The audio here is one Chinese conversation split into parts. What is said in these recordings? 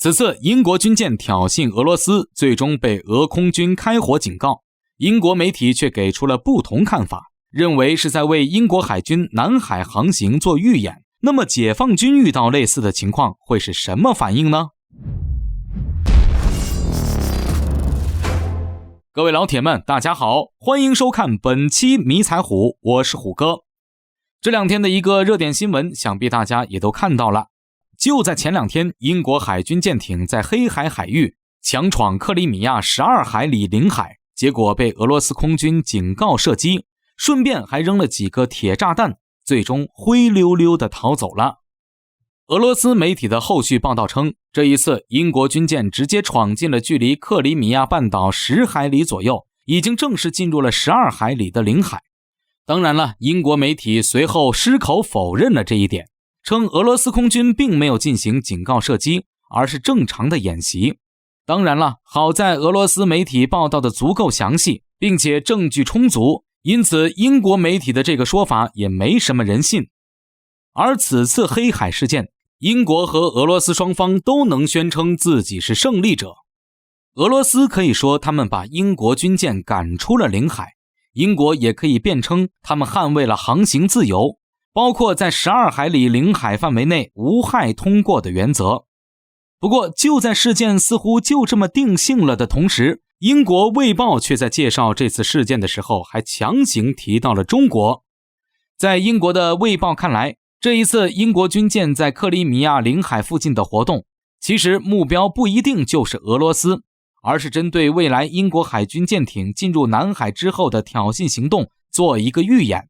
此次英国军舰挑衅俄罗斯，最终被俄空军开火警告，英国媒体却给出了不同看法，认为是在为英国海军南海航行做预演。那么解放军遇到类似的情况会是什么反应呢？各位老铁们大家好，欢迎收看本期迷彩虎，我是虎哥。这两天的一个热点新闻想必大家也都看到了，就在前两天，英国海军舰艇在黑海海域强闯克里米亚12海里领海，结果被俄罗斯空军警告射击，顺便还扔了几个铁炸弹，最终灰溜溜地逃走了。俄罗斯媒体的后续报道称，这一次英国军舰直接闯进了距离克里米亚半岛10海里左右，已经正式进入了12海里的领海。当然了，英国媒体随后矢口否认了这一点，称俄罗斯空军并没有进行警告射击，而是正常的演习。当然了，好在俄罗斯媒体报道的足够详细，并且证据充足，因此英国媒体的这个说法也没什么人信。而此次黑海事件，英国和俄罗斯双方都能宣称自己是胜利者。俄罗斯可以说他们把英国军舰赶出了领海，英国也可以辩称他们捍卫了航行自由，包括在12海里领海范围内无害通过的原则。不过就在事件似乎就这么定性了的同时，英国卫报却在介绍这次事件的时候还强行提到了中国。在英国的卫报看来，这一次英国军舰在克里米亚领海附近的活动，其实目标不一定就是俄罗斯，而是针对未来英国海军舰艇进入南海之后的挑衅行动做一个预演。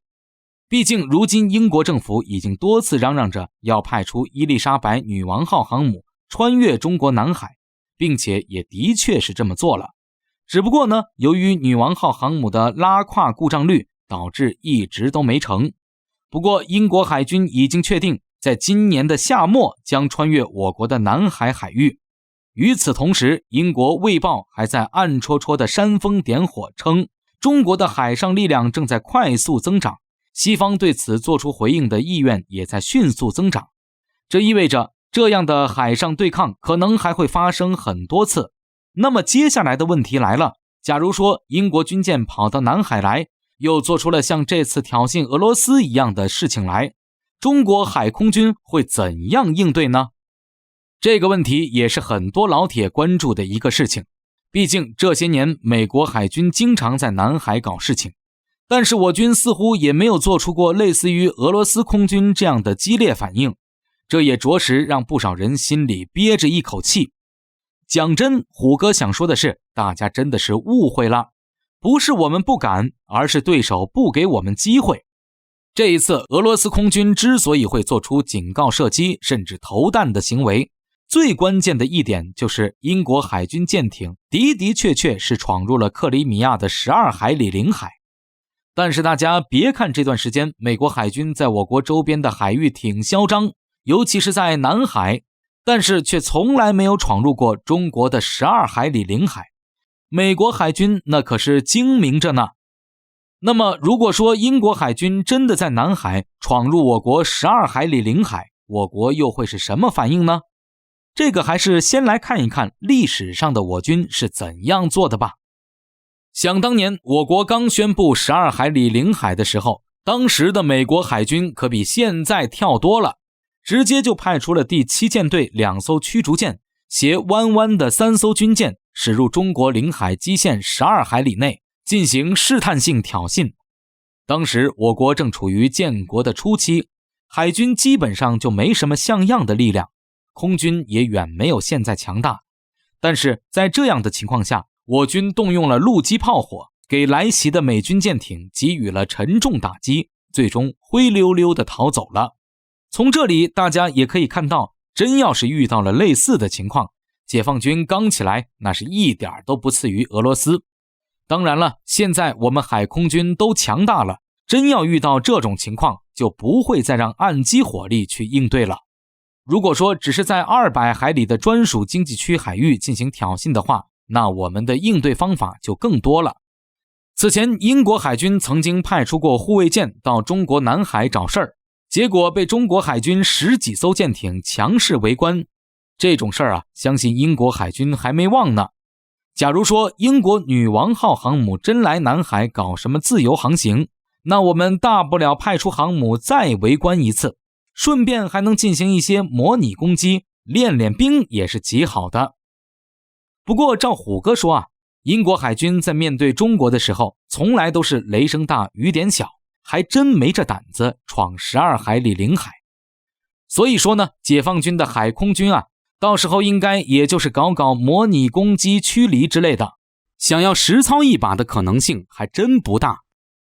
毕竟如今英国政府已经多次嚷嚷着要派出伊丽莎白女王号航母穿越中国南海，并且也的确是这么做了。只不过呢，由于女王号航母的拉胯故障率，导致一直都没成。不过英国海军已经确定在今年的夏末将穿越我国的南海海域。与此同时，英国卫报还在暗戳戳的煽风点火，称中国的海上力量正在快速增长，西方对此做出回应的意愿也在迅速增长。这意味着这样的海上对抗可能还会发生很多次。那么接下来的问题来了，假如说英国军舰跑到南海来，又做出了像这次挑衅俄罗斯一样的事情来，中国海空军会怎样应对呢？这个问题也是很多老铁关注的一个事情。毕竟这些年美国海军经常在南海搞事情，但是我军似乎也没有做出过类似于俄罗斯空军这样的激烈反应，这也着实让不少人心里憋着一口气。讲真，虎哥想说的是，大家真的是误会了，不是我们不敢，而是对手不给我们机会。这一次俄罗斯空军之所以会做出警告射击甚至投弹的行为，最关键的一点就是英国海军舰艇的确是闯入了克里米亚的12海里领海。但是大家别看这段时间美国海军在我国周边的海域挺嚣张，尤其是在南海，但是却从来没有闯入过中国的12海里领海。美国海军那可是精明着呢。那么如果说英国海军真的在南海闯入我国12海里领海，我国又会是什么反应呢？这个还是先来看一看历史上的我军是怎样做的吧。想当年我国刚宣布12海里领海的时候，当时的美国海军可比现在跳多了，直接就派出了第7舰队2艘驱逐舰，携湾湾的3艘军舰驶入中国领海基线12海里内，进行试探性挑衅。当时我国正处于建国的初期，海军基本上就没什么像样的力量，空军也远没有现在强大。但是在这样的情况下，我军动用了陆基炮火，给来袭的美军舰艇给予了沉重打击，最终灰溜溜地逃走了。从这里大家也可以看到，真要是遇到了类似的情况，解放军刚起来那是一点都不次于俄罗斯。当然了，现在我们海空军都强大了，真要遇到这种情况，就不会再让岸基火力去应对了。如果说只是在200海里的专属经济区海域进行挑衅的话，那我们的应对方法就更多了。此前英国海军曾经派出过护卫舰到中国南海找事儿，结果被中国海军10几艘舰艇强势围观。这种事儿啊，相信英国海军还没忘呢。假如说英国女王号航母真来南海搞什么自由航行，那我们大不了派出航母再围观一次，顺便还能进行一些模拟攻击，练练兵也是极好的。不过照虎哥说啊，英国海军在面对中国的时候，从来都是雷声大雨点小，还真没这胆子闯12海里领海。所以说呢，解放军的海空军啊，到时候应该也就是搞搞模拟攻击驱离之类的，想要实操一把的可能性还真不大。